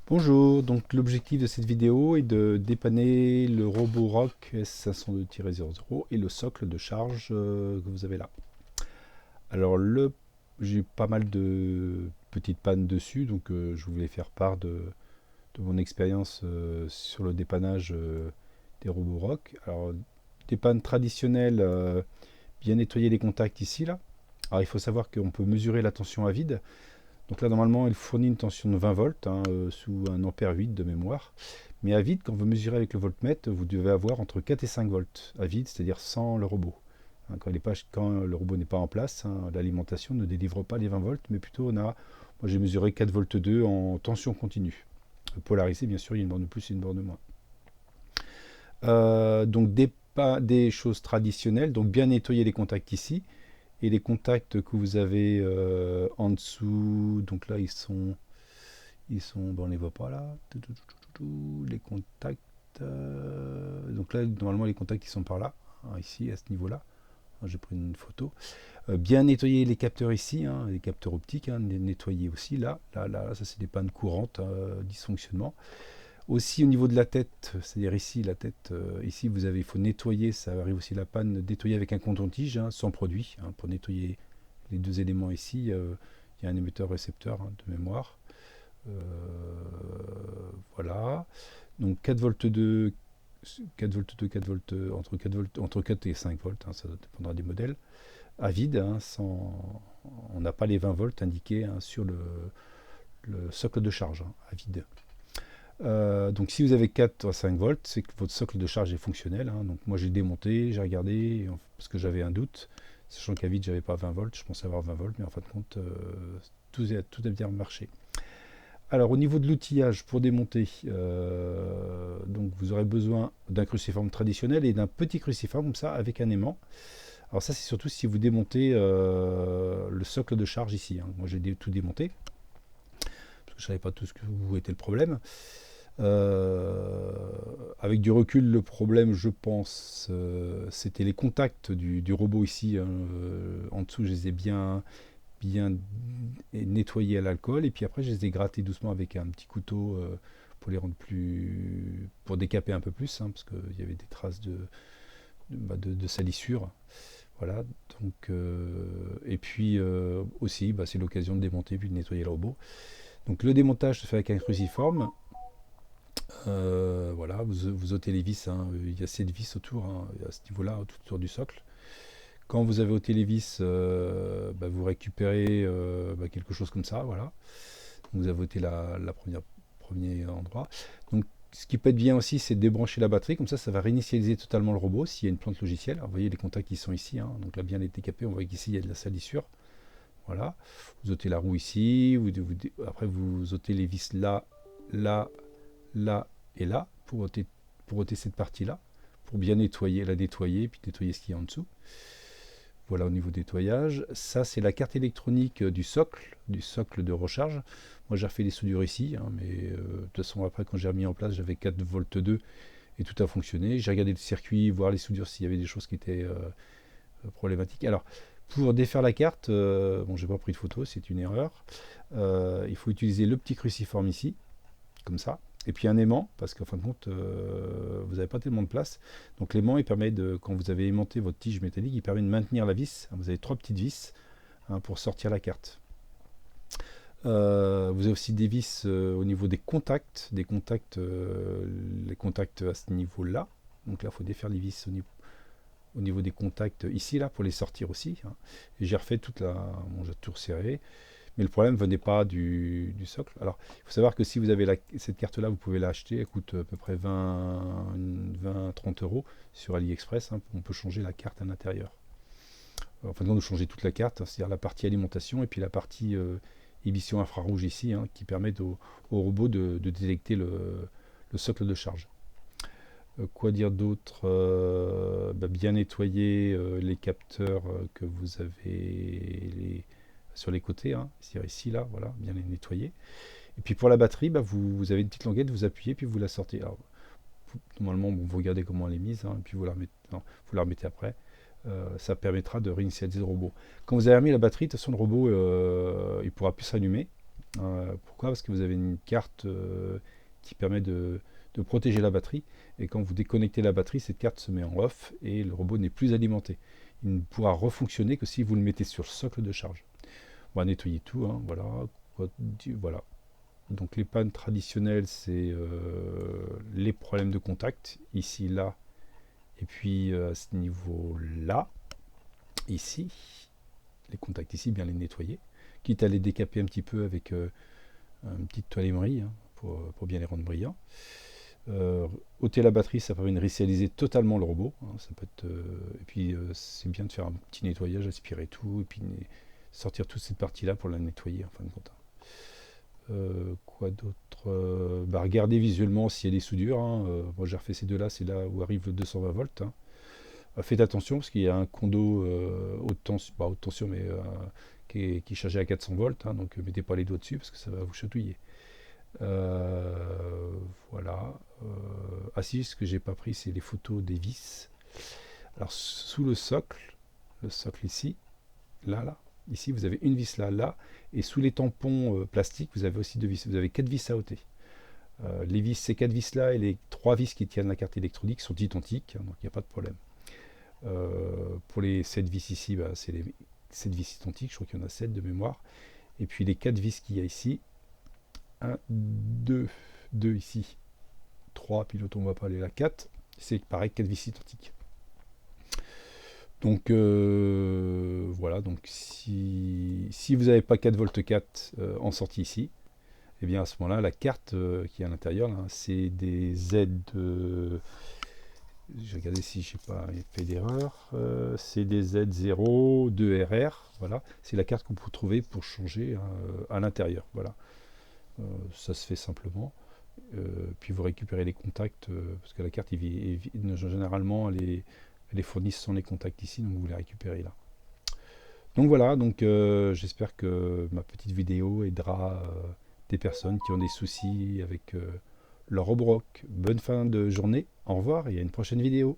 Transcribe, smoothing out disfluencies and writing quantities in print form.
Bonjour, donc l'objectif de cette vidéo est de dépanner le Roborock S502-00 et le socle de charge que vous avez là. Alors j'ai eu pas mal de petites pannes dessus, donc je voulais faire part de mon expérience sur le dépannage des Roborock. Alors des pannes traditionnelles, bien nettoyer les contacts ici là. Alors il faut savoir qu'on peut mesurer la tension à vide. Donc là, normalement, il fournit une tension de 20 volts, hein, sous un ampère 8 de mémoire. Mais à vide, quand vous mesurez avec le voltmètre, vous devez avoir entre 4 et 5 volts à vide, c'est-à-dire sans le robot. Hein, quand le robot n'est pas en place, hein, l'alimentation ne délivre pas les 20 volts, mais plutôt moi j'ai mesuré 4 volts 2 en tension continue. Polarisé, bien sûr, il y a une borne de plus et une borne de moins. Donc des choses traditionnelles, donc bien nettoyer les contacts ici. Et les contacts que vous avez en dessous, donc là ben, on les voit pas là. Les contacts. Donc là, normalement, les contacts ils sont par là, hein, ici, à ce niveau-là. J'ai pris une photo. Bien nettoyer les capteurs ici, hein, les capteurs optiques, hein, nettoyer aussi là, ça c'est des pannes courantes, dysfonctionnement. Aussi au niveau de la tête, c'est-à-dire ici, la tête, ici il faut nettoyer, ça arrive aussi la panne, nettoyer avec un coton-tige, hein, sans produit, hein, pour nettoyer les deux éléments ici. Il y a un émetteur-récepteur, hein, de mémoire. Euh, voilà. Donc 4 volts 2, 4 volts 2, 4 volts, entre 4 et 5 volts, hein, ça dépendra des modèles. À vide, hein, on n'a pas les 20 volts indiqués, hein, sur le socle de charge, hein, à vide. Donc si vous avez 4 à 5 volts, c'est que votre socle de charge est fonctionnel, hein. Donc moi j'ai démonté, j'ai regardé, parce que j'avais un doute, sachant qu'à vide j'avais pas 20 volts, je pensais avoir 20 volts, mais en fin de compte, tout a bien marché. Alors au niveau de l'outillage pour démonter, donc vous aurez besoin d'un cruciforme traditionnel et d'un petit cruciforme comme ça avec un aimant. Alors ça c'est surtout si vous démontez le socle de charge ici, hein. Moi j'ai tout démonté, parce que je ne savais pas tout où était le problème. Euh, Avec du recul, le problème, je pense, c'était les contacts du robot ici, hein. En dessous, je les ai bien nettoyés à l'alcool, et puis après, je les ai grattés doucement avec un petit couteau, pour les rendre pour décaper un peu plus, hein, parce qu'il y avait des traces de salissure. Voilà. Donc, et puis aussi, c'est l'occasion de démonter puis de nettoyer le robot. Donc le démontage se fait avec un cruciforme. Voilà, vous ôtez les vis, hein. Il y a 7 vis autour, hein, à ce niveau-là, tout autour du socle. Quand vous avez ôté les vis, vous récupérez quelque chose comme ça, voilà. Vous avez ôté la premier endroit. Donc, ce qui peut être bien aussi, c'est de débrancher la batterie, comme ça va réinitialiser totalement le robot s'il y a une plante logicielle. Alors, vous voyez les contacts qui sont ici, hein, donc là bien les décapés, on voit qu'ici il y a de la salissure. Voilà, vous ôtez la roue ici, après vous ôtez les vis là, là, là et là pour ôter cette partie-là, pour bien la nettoyer, puis nettoyer ce qu'il y a en dessous. Voilà au niveau du nettoyage. Ça, c'est la carte électronique du socle de recharge. Moi, j'ai refait les soudures ici, hein, mais de toute façon, après, quand j'ai remis en place, j'avais 4 volts 2 et tout a fonctionné. J'ai regardé le circuit, voir les soudures s'il y avait des choses qui étaient problématiques. Alors, pour défaire la carte, bon, j'ai pas pris de photo, c'est une erreur. Il faut utiliser le petit cruciforme ici, comme ça. Et puis un aimant, parce qu'en fin de compte, vous n'avez pas tellement de place. Donc l'aimant, il permet quand vous avez aimanté votre tige métallique, il permet de maintenir la vis. Vous avez 3 petites vis, hein, pour sortir la carte. Vous avez aussi des vis au niveau les contacts à ce niveau-là. Donc là, il faut défaire les vis au niveau des contacts ici, là, pour les sortir aussi, hein. Et j'ai refait bon, j'ai tout resserré. Mais le problème venait pas du socle. Alors, il faut savoir que si vous avez cette carte-là, vous pouvez l'acheter. Elle coûte à peu près 20-30 euros sur AliExpress, hein. On peut changer la carte à l'intérieur. Enfin, nous changer toute la carte, hein, c'est-à-dire la partie alimentation et puis la partie émission infrarouge ici, hein, qui permet au robot de détecter le socle de charge. Quoi dire d'autre? Bien nettoyer les capteurs que vous avez sur les côtés, hein, c'est-à-dire ici, là, voilà, bien les nettoyer. Et puis pour la batterie, vous avez une petite languette, vous appuyez, puis vous la sortez. Alors, normalement, bon, vous regardez comment elle est mise, hein, et puis vous la remettez après. Ça permettra de réinitialiser le robot. Quand vous avez remis la batterie, de toute façon, le robot, il pourra plus s'allumer. Pourquoi? Parce que vous avez une carte qui permet de protéger la batterie, et quand vous déconnectez la batterie, cette carte se met en off et le robot n'est plus alimenté. Il ne pourra refonctionner que si vous le mettez sur le socle de charge. On va nettoyer tout, hein, voilà. Voilà. Donc les pannes traditionnelles, c'est les problèmes de contact, ici, là, et puis à ce niveau-là, ici, les contacts ici, bien les nettoyer, quitte à les décaper un petit peu avec une petite toile émerie, hein, pour bien les rendre brillants. Ôter la batterie, ça permet de réinitialiser totalement le robot, hein, ça peut être, et puis c'est bien de faire un petit nettoyage, aspirer tout, et puis sortir toute cette partie-là pour la nettoyer en fin de compte. Quoi d'autre? Bah, regardez visuellement s'il y a des soudures, hein. Moi j'ai refait ces deux-là, c'est là où arrive le 220 volts, hein. Faites attention parce qu'il y a un condo haute tension, pas haute tension, mais qui est chargé à 400 volts, hein, donc mettez pas les doigts dessus parce que ça va vous chatouiller. Voilà. Ah si, ce que j'ai pas pris, c'est les photos des vis. Alors sous le socle ici, là, ici vous avez une vis là, et sous les tampons plastiques, vous avez aussi deux vis. Vous avez 4 vis à ôter. Ces 4 vis là et les 3 vis qui tiennent la carte électronique sont identiques, hein, donc il n'y a pas de problème. Pour les 7 vis ici, bah, c'est les 7 vis identiques, je crois qu'il y en a 7 de mémoire. Et puis les 4 vis qu'il y a ici, 1, 2 ici, 3, puis l'autre on ne va pas aller là, 4, c'est pareil, 4 vis identiques. Donc voilà, donc si vous n'avez pas 4 volts 4 en sortie ici, et bien à ce moment-là, la carte qui est à l'intérieur, c'est des Z. J'ai regardé si je n'ai pas fait d'erreur. C'est des Z0, 2RR. Voilà, c'est la carte qu'on peut trouver pour changer à l'intérieur. Voilà, ça se fait simplement. Puis vous récupérez les contacts parce que la carte, généralement, elle est fournie sans les contacts ici, donc vous les récupérez là. Donc voilà, donc j'espère que ma petite vidéo aidera des personnes qui ont des soucis avec leur Roborock. Bonne fin de journée, au revoir et à une prochaine vidéo.